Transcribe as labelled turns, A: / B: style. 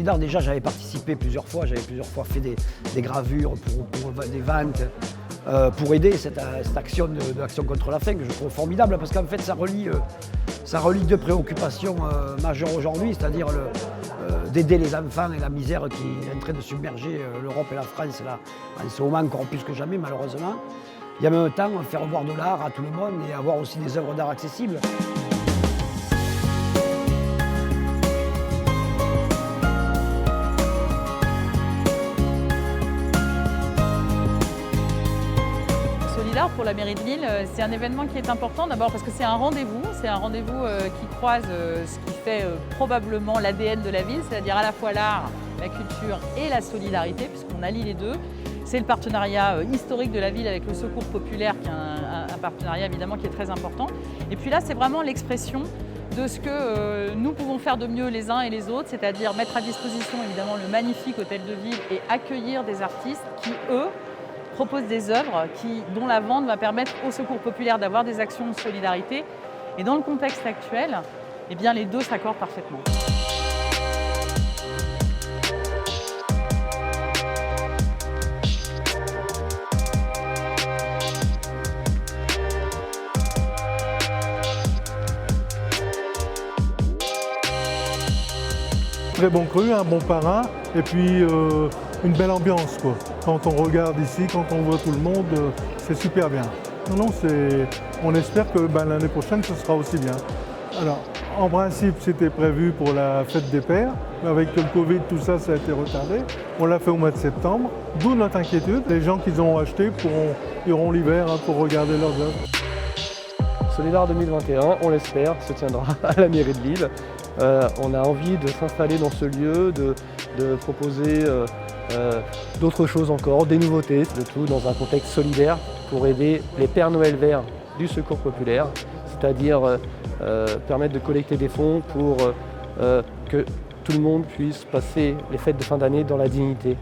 A: Solidar, déjà j'avais participé plusieurs fois, j'avais plusieurs fois fait des gravures pour des ventes, pour aider cette action de l'Action contre la faim, que je trouve formidable, parce qu'en fait ça relie deux préoccupations majeures aujourd'hui, c'est-à-dire d'aider les enfants et la misère qui est en train de submerger l'Europe et la France là, en ce moment encore plus que jamais malheureusement. Et en même temps faire voir de l'art à tout le monde et avoir aussi des œuvres d'art accessibles.
B: Solidar pour la mairie de Lille, c'est un événement qui est important d'abord parce que c'est un rendez-vous qui croise ce qui fait probablement l'ADN de la ville, c'est-à-dire à la fois l'art, la culture et la solidarité, puisqu'on allie les deux. C'est le partenariat historique de la ville avec le Secours populaire, qui est un partenariat évidemment qui est très important. Et puis là, c'est vraiment l'expression de ce que nous pouvons faire de mieux les uns et les autres, c'est-à-dire mettre à disposition évidemment le magnifique hôtel de ville et accueillir des artistes qui, eux, proposent des œuvres dont la vente va permettre au Secours populaire d'avoir des actions de solidarité. Et dans le contexte actuel, eh bien, les deux s'accordent parfaitement.
C: Très bon cru, un bon parrain et puis une belle ambiance quoi. Quand on regarde ici, quand on voit tout le monde, c'est super bien. Non, on espère que l'année prochaine ce sera aussi bien. Alors en principe c'était prévu pour la fête des pères, mais avec le Covid tout ça a été retardé. On l'a fait au mois de septembre, d'où notre inquiétude. Les gens qui ont acheté iront l'hiver pour regarder leurs œuvres.
D: Solidar 2021, on l'espère, se tiendra à la mairie de Lille. On a envie de s'installer dans ce lieu, de proposer d'autres choses encore, des nouveautés, le tout dans un contexte solidaire pour aider les Pères Noël verts du Secours populaire, c'est-à-dire permettre de collecter des fonds pour que tout le monde puisse passer les fêtes de fin d'année dans la dignité.